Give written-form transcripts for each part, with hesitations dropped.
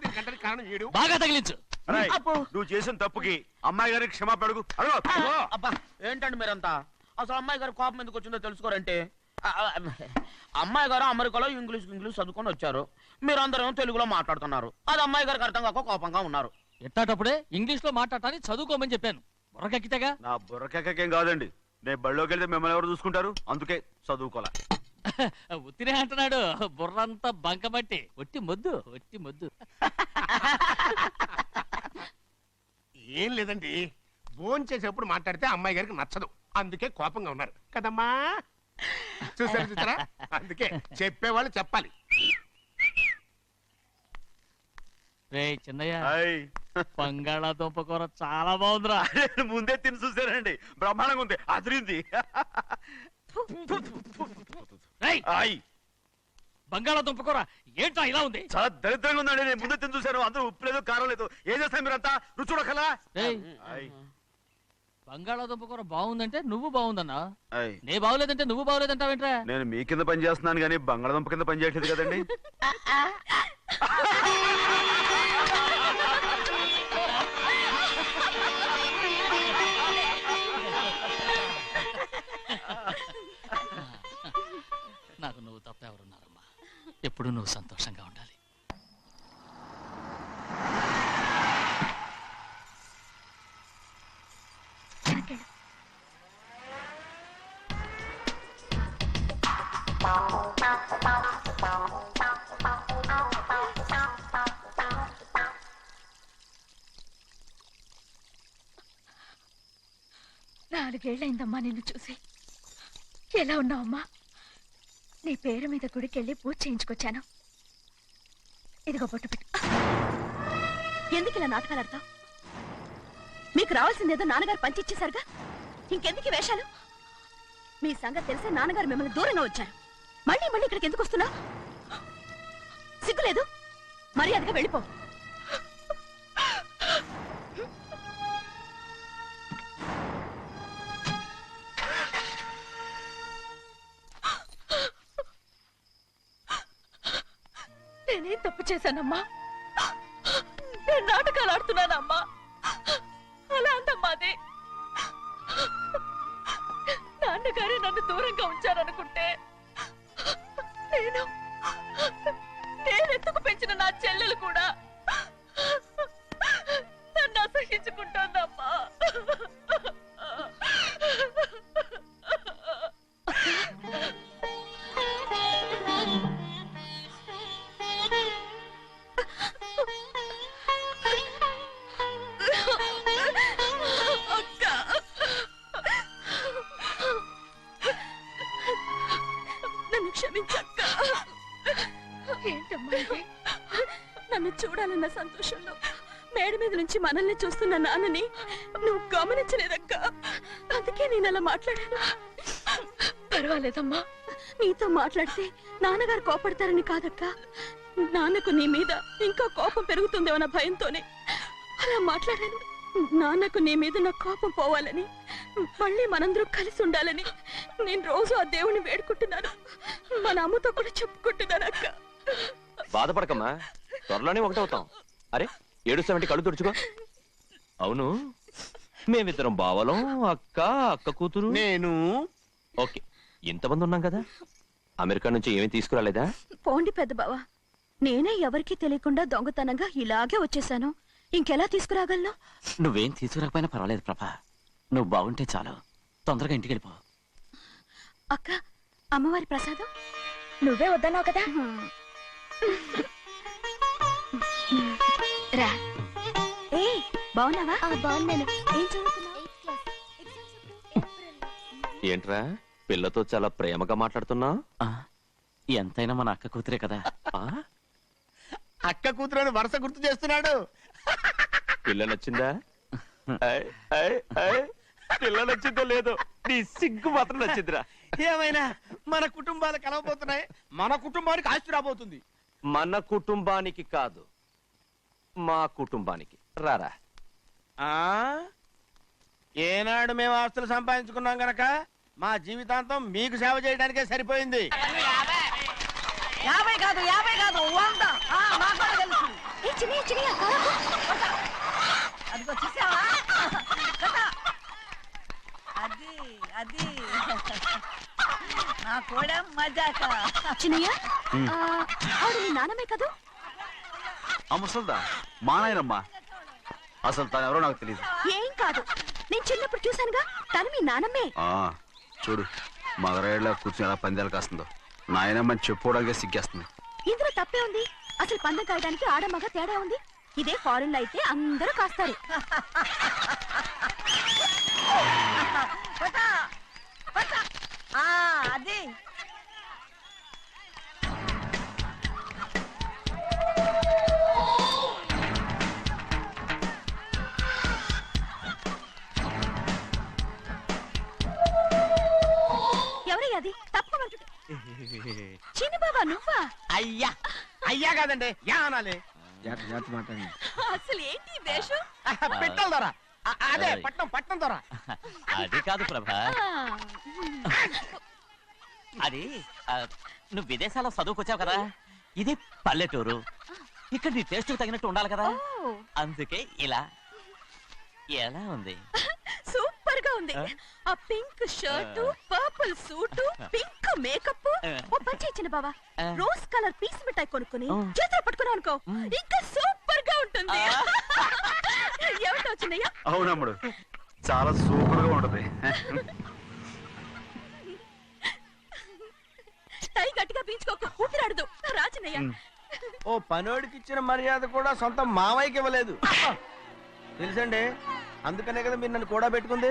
దీనికంటే కారణం ఏడు. బాగా తగిలించు. నువ్వు చేసిన తప్పుకి అమ్మాయి గారికి క్షమాపణ అడుగు. అబ్బా ఏంటండి మీరంతా? అసలు అమ్మాయి గారు కోపం ఎందుకు వచ్చిందో తెలుసుకోరంటే, అమ్మాయి గారు అమెరికాలో ఇంగ్లీష్ చదువుకొని వచ్చారు, మీరందరూ తెలుగులో మాట్లాడుతున్నారు. అది అమ్మాయి గారికి అర్థం కాక కోపంగా ఉన్నారు. ఎట్టాటప్పుడే ఇంగ్లీష్ లో మాట్లాడటానికి చదువుకోమని చెప్పాను. బుర్రకెక్కితేగా. నా బుర్రకెక్కకేం కాదండి, నేను బళ్ళోకి వెళ్తే మిమ్మల్ని ఎవరు చూసుకుంటారు, అందుకే చదువుకోలే. ఉత్తినే అంటున్నాడు. బుర్రంతా బంకబట్టి ఒట్టి మొద్దు ఒట్టి మొద్దు. ఏం లేదండి, ఫోన్ చేసేప్పుడు మాట్లాడితే అమ్మాయి గారికి నచ్చదు, అందుకే కోపంగా ఉన్నారు కదమ్మా. చూసారా, అందుకే చెప్పేవాళ్ళు చెప్పాలి. రే చిన్నయ్య, బంగాళాదుంప కూర చాలా బాగుందిరా. ముందే తిని చూసానండి, బ్రహ్మాండంగా ఉంది, అదిరింది. బంగాళాదుంప కూర ఏంట్రా ఇలా ఉంది? చాలా దరిద్రంగా ఉందండి, నేను ముందే తిని చూసాను. అందరూ ఉప్పు లేదు, కారం లేదు. ఏం చేస్తారు మీరంతా? రుచి చూడకలా. బంగాళాదుంప కూర బాగుందంటే నువ్వు బాగుందన్నా, నే బాగులేదంటే నువ్వు బాగులేదంటావేంట్రా? నేను మీ కింద పని చేస్తున్నాను కానీ బంగాళాదుంప కింద పని చేయట్లేదు కదండి. నాకు నువ్వు తప్ప ఎవరున్నారమ్మా? ఎప్పుడు నువ్వు సంతోషంగా ఉండాలి. నాలుగేళ్లైందమ్మా నిన్ను చూసి. ఎలా ఉన్నావమ్మా? నీ పేరు మీద గుడికెళ్ళి పూజ చేయించుకొచ్చాను. ఇదిగో బొట్టు పెట్టు. ఎందుకు ఇలా నాటకాలు ఆడతావు? మీకు రావాల్సిందేదో నాన్నగారు పంచిచ్చేశారుగా, ఇంకెందుకు వేషాలు? మీ సంగతి తెలిసే నాన్నగారు మిమ్మల్ని దూరంగా వచ్చారు. మళ్ళీ మళ్ళీ ఇక్కడికి ఎందుకు వస్తున్నా? సిగ్గులేదు? మర్యాదగా వెళ్ళిపో. నేనేం తప్పు చేశానమ్మా? నేను నాటకాలు ఆడుతున్నానమ్మా. అలా అందమ్మా అది. నాన్నగారే నన్ను దూరంగా ఉంచారనుకుంటే, నేనెత్తుకు పెంచిన నా చెల్లెలు కూడా నన్ను అసహించుకుంటోందమ్మా. నన్ను క్షమించక్క. ఏంటమ్మా ఇది? నన్ను చూడాలన్న సంతోషంలో మేడ మీద నుంచి మనల్ని చూస్తున్న నాన్నని నువ్వు గమనించలేదక్క. అందుకే నేను అలా మాట్లాడాను. పర్వాలేదమ్మా. నీతో మాట్లాడితే నాన్నగారు కోపడతారని కాదక్క, నాన్నకు నీ మీద ఇంకా కోపం పెరుగుతుందేమన్న భయంతోనే అలా మాట్లాడాను. నాన్నకు నీ మీద నా కోపం పోవాలని, మళ్ళీ మనందరూ కలిసి ఉండాలని నేను రోజు ఆ దేవుని వేడుకుంటున్నాను. మన అమ్మతో కూడా చెప్పుకుంటున్నాను అక్క. బాధపడకమ్మా, త్వరలోనే ఒకటవుతాం. అరే ఏడుస్తామంటే కళ్ళు తుడుచుకో. అవును, మేమిద్దరం బావలం, అక్క అక్క కూతురు నేను. ఓకే, ఇంతమంది ఉన్నాం కదా. అమెరికా నుంచి ఏమీ తీసుకురాలేదా? పోండి పెద్ద బావ, నేనే ఎవరికీ తెలియకుండా దొంగతనంగా ఇలాగే వచ్చేసాను. ఇంకెలా తీసుకురాగలను? నువ్వేం తీసుకురాకపోయినా పర్వాలేదు ప్రభా, నువ్వు బాగుంటే చాలు. తొందరగా ఇంటికి వెళ్ళిపో. అక్క, అమ్మవారి ప్రసాదం నువ్వే వద్దన్నావు కదా. రా. ఏ బాగున్నావా? బాగున్నాను. ఏం చదువుతున్నావు? ఏంట్రా పిల్లతో చాలా ప్రేమగా మాట్లాడుతున్నా? ఎంతైనా మన అక్క కూతురే కదా. అక్క కూతురని వరుస గుర్తు చేస్తున్నాడు. పిల్ల నచ్చిందా? పిల్ల నచ్చిందో లేదో, నీ సిగ్గు మాత్రం నచ్చిందిరా. ఏమైనా మన కుటుంబాలు కలవబోతున్నాయి, మన కుటుంబానికి ఆస్తి రాబోతుంది. మన కుటుంబానికి కాదు, మా కుటుంబానికి. రారా. ఏనాడు మేము ఆస్తులు సంపాదించుకున్నాం గనక మా జీవితాంతం మీకు సేవ చేయడానికే సరిపోయింది. 50 కాదు 50 కాదు 100. ఇదిగో చూసావా అది అది నా కూడా మజాక. చిన్నయ్య ఆవిడ నీ నాన్నమే కదా? ఆ ముసల్దా మా నాయనమ్మా. అసలు తను ఎవరో నాకు తెలియదు. ఏం కాదు, నేను చిన్నప్పుడు చూశానుగా, తను మీ నాన్నమ్మే. చూడు మగరాయిలా కూర్చుని ఎలా పందాలు కాస్తుందో. నాయనమ్మని చెప్పుకోవడానికి సిగ్గేస్తుంది. ఇందులో తప్పే ఉంది? అసలు పందెం కాయడానికి ఆడమగ తేడా ఉంది. ఇదే ఫారెన్ లో అయితే అందరూ కాస్తారు. అది ఎవరయ్యా అది? తప్పమంటు చిన్ని బాబా నువ్వా? అయ్యా అయ్యా కాదండి యా అనాలి. అసలు ఏంటి ఈ వేషం? పెట్టాలి దొర. అదే పట్నం పట్నం దొర. అది కాదు ప్రభా, అది నువ్వు విదేశాల్లో చదువుకొచ్చావు కదా, ఇది పల్లెటూరు. ఇక్కడ నీ టేస్ట్ తగినట్టు ఉండాలి కదా, అందుకే ఇలా. ఎలా ఉంది? సూపర్ గా ఉంది. ఆ pink shirt, purple suit, pink makeup. ఓ పని ఇచ్చిన బావా, రోజ్ కలర్ పీస్ మిఠాయి కొనుక్కుని చేతిలో పట్టుకున్నావు అనుకో, ఇంకా సూపర్ గా ఉంటుంది. ఏమిటో చిన్నయ్య? అవునమ్ముడు, చాలా సూపర్ గా ఉంటది. టై గట్టిగా పీంచుకోకు, ఊపిరాడదు. రాచినయ్య, ఓ పనోడికి ఇచ్చిన మర్యాద కూడా సొంత మావయ్యకి ఇవ్వలేదు తెలుసండి. అందుకనే కదా మీరు నన్ను కూడా పెట్టుకుంది.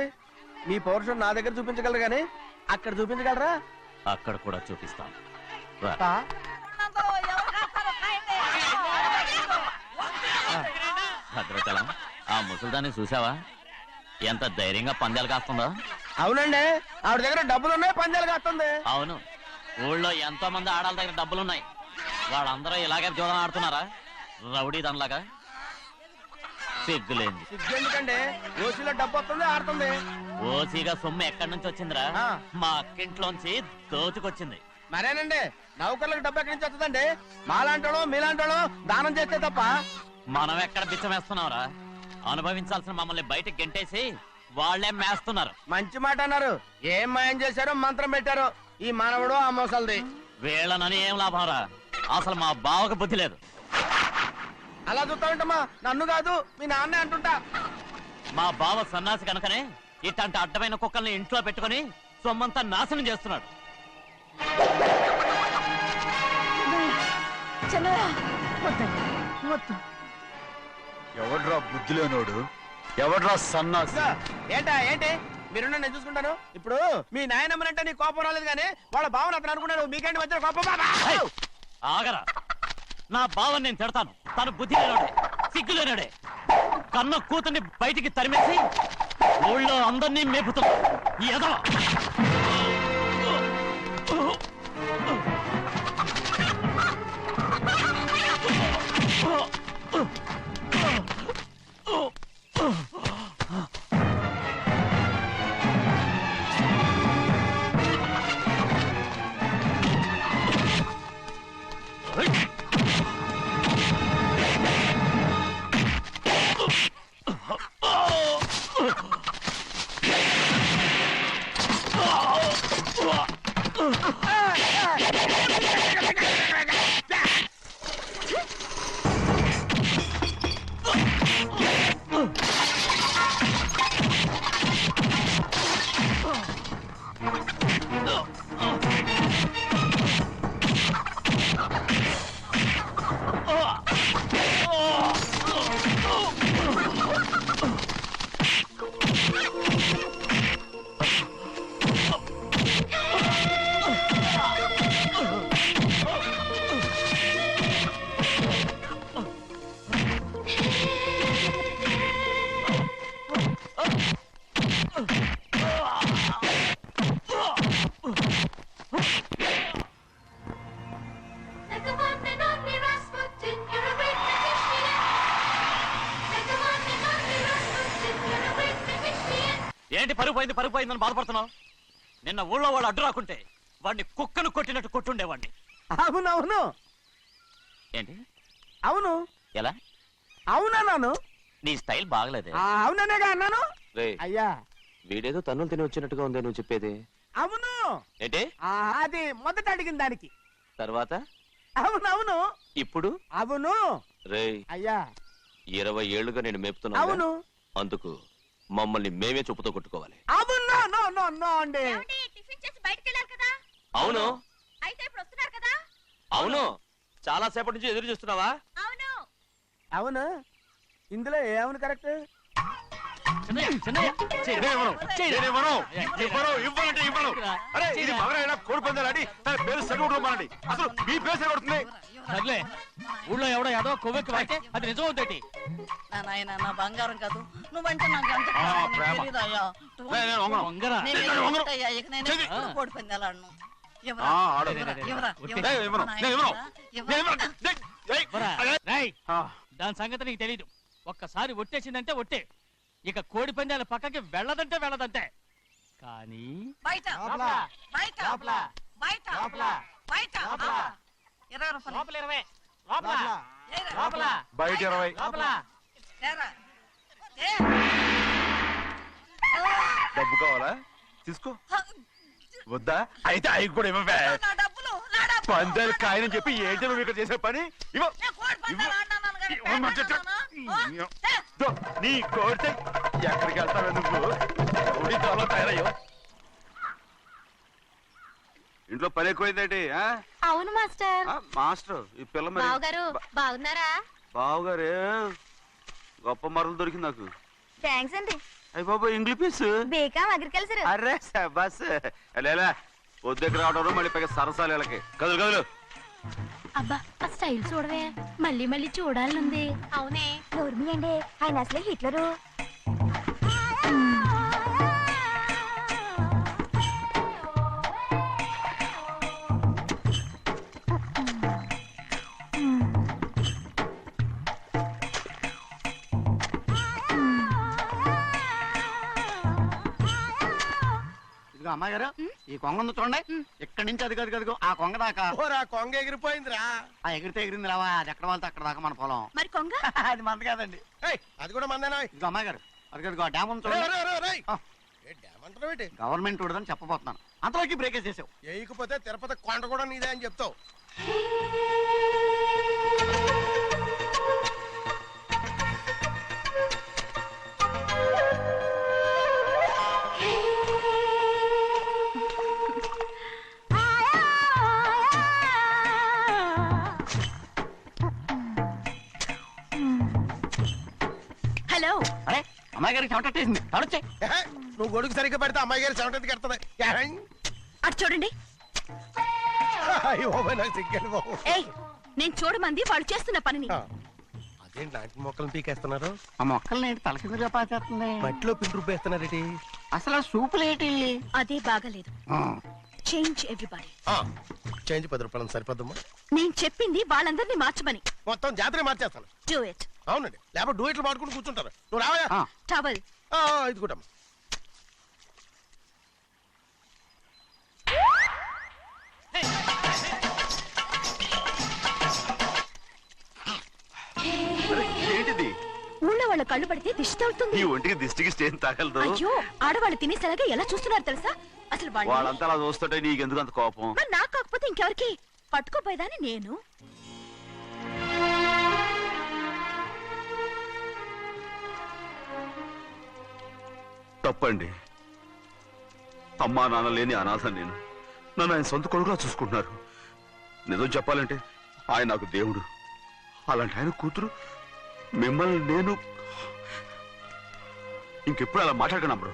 మీ పౌరుషం నా దగ్గర చూపించగలరు కానీ అక్కడ చూపించగలరా? అక్కడ కూడా చూపిస్తాం. భద్రాచలం, ఆ ముసల్దాన్ని చూసావా? ఎంత ధైర్యంగా పందాలు కాస్తుందో. అవునండి, ఆవిడ దగ్గర డబ్బులున్నాయి, పందాలు కాస్తుంది. అవును, ఊళ్ళో ఎంతో మంది ఆడాళ్ళ దగ్గర డబ్బులున్నాయి. వాళ్ళందరూ ఇలాగే జోదం ఆడుతున్నారా రౌడీ దానిలాగా? సిగ్గులేంది. సిగ్గెందుకండి, ఓసీలో డబ్బు వస్తుంది, ఆడుతుంది. ఓసీగా సొమ్ము ఎక్కడి నుంచి వచ్చిందిరా? మా అక్కింట్లోంచి దోచుకొచ్చింది. మరేనండి, నౌకర్లకు డబ్బు ఎక్కడి నుంచి వస్తుందండి? మాలాంటోళ్ళు మీలాంటోళ్ళు దానం చేస్తే తప్ప. మనం ఎక్కడ బిచ్చం వేస్తున్నావురా? అనుభవించాల్సిన మమ్మల్ని బయటకు గెంటేసి వాళ్లే మేస్తున్నారు. మంచి మాట అన్నారు. ఏం మాయం చేశారో మంత్రం పెట్టారో ఈ మానవుడు ఆ మోసల్ది. వీళ్ళనని ఏం లాభంరా? అసలు మా బావకు బుద్ధి లేదు. అలా చూస్తా ఉంటామా? నన్ను కాదు మీ నాన్నే అంటుంటా. మా బావ సన్నాసి కనుకనే ఇట్లాంటి అడ్డమైన కుక్కల్ని ఇంట్లో పెట్టుకుని సొమ్మంతా నాశనం చేస్తున్నాడు. ఎవడ్రా బుద్ధిలోనోడు? ఎవడ్రా సన్నాసి? ఏంటా ఏంటి? మీరు నేను చూసుకుంటాను. ఇప్పుడు మీ నాయనమ్మనంటే నీ కోపం రాలేదు కానీ వాళ్ళ బావని అతను అనుకున్నాడు. మీకేంటి మధ్య కోపం? ఆగరా, నా బావని నేను తిడతాను. తను బుద్ధి లేనాడే, సిగ్గు లేనాడే. కన్న కూతుర్ని బయటికి తరిమేసి ఊళ్ళో అందరినీ మేపుతున్నా. ఎదవ ఏంటి పరుగు పోయిందని బాధపడుతున్నావు? నిన్న ఊళ్ళో వాళ్ళు అడ్డు రాకుంటే వాడిని కుక్కను కొట్టినట్టు కొట్టుండేవాడిని. అవునవును. ఏంటి? అవును. ఎలా? అవునా? నాను నీ స్టైల్ బాగలేదే. అవుననేగా అన్నాను. రే అయ్యా వీడేదో తన్నులు తిని వచ్చినట్టుగా ఉంది నువ్వు చెప్పేది. అవును. ఏంటి అది మొదట అడిగిన దానికి. తర్వాత అవునవును. ఇప్పుడు అవును. రే అయ్యా 20 ఏళ్లుగా నేను మేపుతున్నా. అవును. అందుకు మమ్మల్ని మేమే చెప్పుతో కొట్టుకోవాలి. అవును. నో నో నో అండి. టిఫిన్ చేసి బయటికి వెళ్ళారు కదా. అవును. అయితే ఇప్పుడు వస్తున్నారు కదా. అవును. చాలా సేపటి నుంచి ఎదురు చూస్తున్నావా? అవును. అవును. ఇందులో ఏమవును కరెక్ట్? కోడి పందాలని తన పేరు సరిగొట్టుకోమనండి. అసలు మీ పేరు సరిగొడుతుంది. సర్లే ఊళ్ళో ఎవడో ఏదో కొవ్వెక్కి వాడితే అది నిజం అవుతాయి. నా నాయన నా బంగారం కాదు నువ్వంటే నాకు ఎంత ప్రేమ. తెలీదయ్యా. వంగరా. నేను ఏమిటయ్యా, ఇక నేను ఎప్పుడు కోడి పందాలాడను. ఎవరా? ఆడు. ఎవరా? ఎవరా? నేను ఇవ్వను. ఎవరా? నేను ఇవ్వను. ఎవరా? నేను ఇవ్వను. రేయ్, దాని సంగతి నీకు తెలీదు. ఒక్కసారి ఒట్టేసిందంటే ఒట్టే. ఇక కోడి పందాల పక్కకి వెళ్ళదంటే వెళ్ళదంటే. కానీ బయట బయట బయట బయట 20 రూపాయలు. ఏరా. బయట 20. ఏరా. డబ్బు కావాలా? తీసుకో. వద్దా? అయితే అవి కూడా ఇవ్వవే. నా డబ్బులు నా డబ్బులు. పందాలు కాయని చెప్పి ఏంటి నువ్వు ఇక్కడ చేసే పని? ఇవ్వ. నేను కోడి పందాలు ఆడినాను కానీ ఇవ్వమంటే ఆడినానా? దో, నీ కోడితే ఎక్కడికి వెళ్తావే నువ్వు? కోడి త్వరలో తయారయ్యో. ఇంట్లో పని ఎక్కువైందేంటి? అవును మాస్టర్. మాస్టర్ ఈ పిల్ల మరి బావగారు బాగున్నారా? బావుగారే గొప్ప మరలు దొరికింది నాకు. థ్యాంక్స్ అండి. అయ్యి బాబు ఇంగ్లీష్ పీస్. బేకాం అగ్రికల్చర్. అర్రే బస్ లేలా పొద్దుకి రావడం మళ్ళీ పైగా సరసాలు వీళ్ళకి. కదులు కదులు. అబ్బా ఆ స్టైల్ చూడవే, మళ్ళీ మళ్ళీ చూడాలనుంది. అవునే నోర్మి అండి, ఆయన అసలే హిట్లరు. అమ్మాయి గారు ఈ కొంగ ఉంది చూడండి. ఇక్కడి నుంచి అది గదిగో ఆ కొంగ దాకా. కొంగ ఎగిరిపోయిందిరా. ఆ ఎగిరితే ఎగిరింది రావా, అది ఎక్కడ వాళ్ళతో అక్కడ దాకా మన పొలం. మరి కొంగ అది మంద కాదండి. అది కూడా మందేనా? ఇదిగో అమ్మాయి గారు అది డ్యామ్ ఉంది చూడండి. గవర్నమెంట్ ఉండదని చెప్పబోతున్నాను, అంతలోకి బ్రేక్ చేసావు. వేయకపోతే తిరుపతి కొండ కూడా నీదే అని చెప్తావు. హలో. అరే అమ్మాయి గారికి చెమటేసింది, తడొచ్చే. నువ్వు గొడుగు సరిగ్గా పెడితే అమ్మాయి గారి చెమటెత్తి కడుతుంది. అటు చూడండి. నాకు సిగ్గాను బాబు. ఏయ్, నేను చూడమంది వాళ్ళు చేస్తున్న పనిని. అదేంటి నాటి మొక్కలను పీకేస్తున్నారు? ఆ మొక్కల్ని తల కిందగా పాచేస్తుంది. మట్టిలో పిండి రూపేస్తున్నారేటి? అసలు సూపులేటి? అదే బాగలేదు. Change everybody. చేంజ్ 10 రూపాయలు సరిపోద్దమ్మా. నేను చెప్పింది వాళ్ళందరినీ మార్చమని. మొత్తం జాతర మార్చేస్తాను. Do it. అవునండి, లేకపోతే డూయిట్లు పాడుకుంటూ కూర్చుంటారు. నువ్వు రావా? టవల్. ఇది కూడా ఏంటిది? ఊళ్ళో వాళ్ళ కళ్ళు పడితే దిష్టి తగులుతుంది. ఈ ఒంటికి దిష్టికి స్టేన్ తగలదు. అయ్యో, ఆడవాళ్ళు తినేసలాగా ఎలా చూస్తున్నారు తెలుసా? అసలు వాళ్ళంతా అలా చూస్తుంటే నీకెందుకు అంత కోపం? మరి నాకు కాకపోతే ఇంకెవరికి? పట్టుకోపోయేదాన్ని నేను. తప్పండి. అమ్మా నాన్న లేని అనాథ నేను. నన్ను ఆయన సొంత కొడుకులా చూసుకుంటున్నారు. నిజం చెప్పాలంటే ఆయన నాకు దేవుడు. అలాంటి ఆయన కూతురు మిమ్మల్ని నేను ఇంకెప్పుడు అలా మాట్లాడకను బ్రో.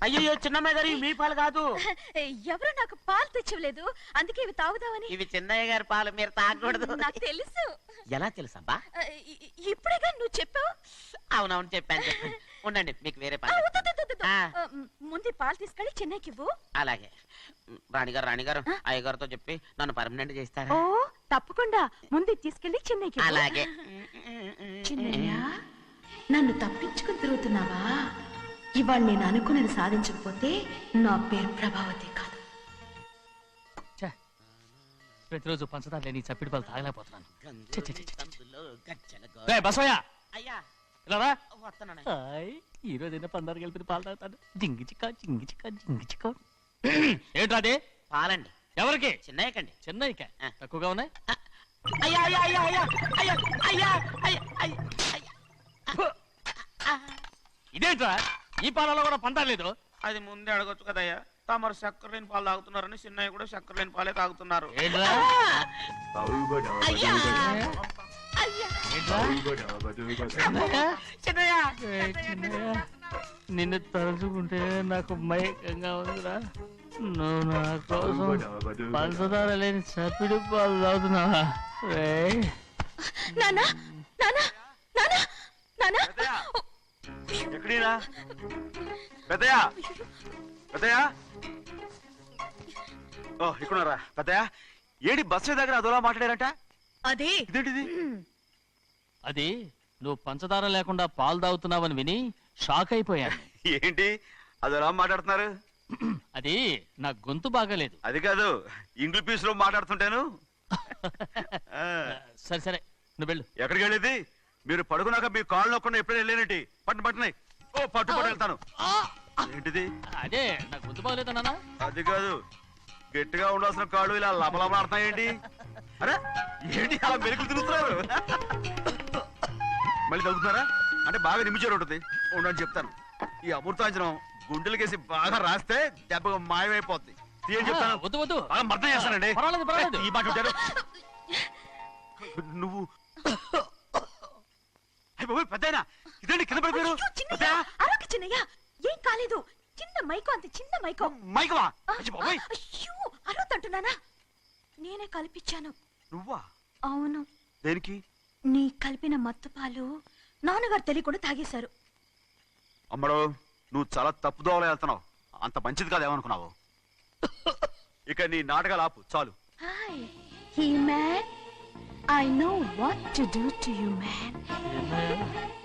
అయ్యో చిన్నమ్మాయి గారు ఇవి మీ పాలు కాదు. ఎవరు నాకు పాలు తెచ్చివ్వలేదు, అందుకే ఇవి తాగుదామని. ఇవి చిన్నయ్య గారి పాలు, మీరు తాగకూడదు. నాకు తెలుసు. ఎలా తెలుసబ్బా? ఇప్పుడేగా నువ్వు చెప్పావు. అవునవును చెప్పాను. ఉండండి, మీకు వేరే ఆ, పాలు. వద్దు, వద్దు, వద్దు, వద్దు. ఆ. ముందు ఈ పాలు తీసుకెళ్ళి చెన్నైకి ఇవ్వు. అలాగే. రాణిగారు అయ్యగారితో చెప్పి నన్ను పర్మనెంట్ చేస్తారా? ఓ తప్పకుండా, ముందు ఇది తీసుకెళ్ళి చెన్నైకి ఇవ్వు. అలాగే. చిన్నయ్య, నన్ను తప్పించుకుని తిరుగుతున్నావా? ఇవాళ నేను అనుకున్నది సాధించకపోతే నా పేరు ప్రభావతి కాదు. ఛే, ప్రతిరోజు పంచదార లేని ఈ చప్పిడి పాలు తాగలేకపోతున్నాను. ఛే, ఛే, ఛే, ఛే. రేయ్, బసవయ్య అయ్యా ఇలా రా. వస్తున్నాను. హాయ్, ఈ రోజైనా పందారు కలిపి పాలు తాగుతాను. జింగి చిక్క జింగి చిక్క జింగి చిక్క. ఏంట్రా అది? పాలండి. ఎవరికి? చిన్నయ్యకండి. చెన్నైకా? తక్కువగా ఉన్నాయి. అయ్యా అయ్యా అయ్యా అయ్యా అయ్యా అయ్యా అయ్యా అయ్యా అయ్యా. ఇదేంట్రా, ఈ పాలలో కూడా పందారు లేదు? అది ముందే అడగొచ్చు కదయ్యా. తమరు చక్కెర లేని పాలు తాగుతున్నారని చిన్నయ్య కూడా చక్కెర లేని పాలే తాగుతున్నారు. ఏంట్రా? అయ్యా ఏంట్రా? చిన్నయ్య ఏయ్, చిన్నయ్య, నిన్ను తలుచుకుంటే నాకు మైకంగా ఉందిరా. నువ్వు నా కోసం పంచదార లేని చప్పిడి పాలు తాగుతున్నావా? రేయ్. నానా నానా నానా నానా ఎక్కడీరా పెద్దయా? పెద్దయా? ఓ ఇక్కడున్నారా పెద్దయా? ఏడి బస్సు దగ్గర అదోలా మాట్లాడారట. అదే ఇదేంటిది? అది నువ్వు పంచదార లేకుండా పాలు తాగుతున్నావని విని షాక్ అయిపోయాను. ఏంటి అదోలా మాట్లాడుతున్నారు? అది నా గొంతు బాగాలేదు. అది కాదు, ఇంగ్లీష్ పీస్ లో మాట్లాడుతుంటాను. సరే సరే, నువ్వు వెళ్ళు. ఎక్కడికి వెళ్ళేది? మీరు పడుకున్నాక మీ కాళ్ళు నొక్కకుండా ఎప్పుడైనా వెళ్ళేనంటి? పట్టునాయి. ఓ పట్టు వెళ్తాను. ఏంటిది? అదే నా గొంతు బాగలేదా నాన్న? అది కాదు, గట్టిగా ఉండాల్సిన కాళ్ళు ఇలా లబలబలాడుతున్నాయేంటి? అరే ఏంటి అలా మెరుకులు తిరుగుతున్నారు? మళ్ళీ తగ్గుతున్నారా? అంటే బాగా నిమిషాలు ఉంటుంది. ఉండని చెప్తాను. ఈ అమృతాంజనం గుండెలకేసి బాగా రాస్తే దెబ్బగా మాయమైపోద్ది. ఏం చెప్తాను? వద్దు వద్దు, బాగా మర్దం చేస్తానండి. పర్వాలేదు పర్వాలేదు. ఈ మాట ఉంటారు నువ్వు. పెద్దయినా ఇదేంటి కింద పడిపోయారు? అరొక చిన్నయ్య, ఏం కాలేదు. చిన్న మైకో, అంత చిన్న మైకో. మైకవా? అయ్యో, అరవతంటున్నానా? నేనే కల్పించాను. నువ్వా? అవును. దేనికి? నీ కలిపిన మత్తు పాలు నాన్నగారు తెలియకుండా తాగేశారు. అమ్మడు, నువ్వు చాలా తప్పుదోవలో వెళ్తున్నావు. అంత మంచిది కాదు ఏమనుకున్నావు? ఇక నీ నాటకాలు ఆపు చాలు. Hi he man, I know what to do to you, man.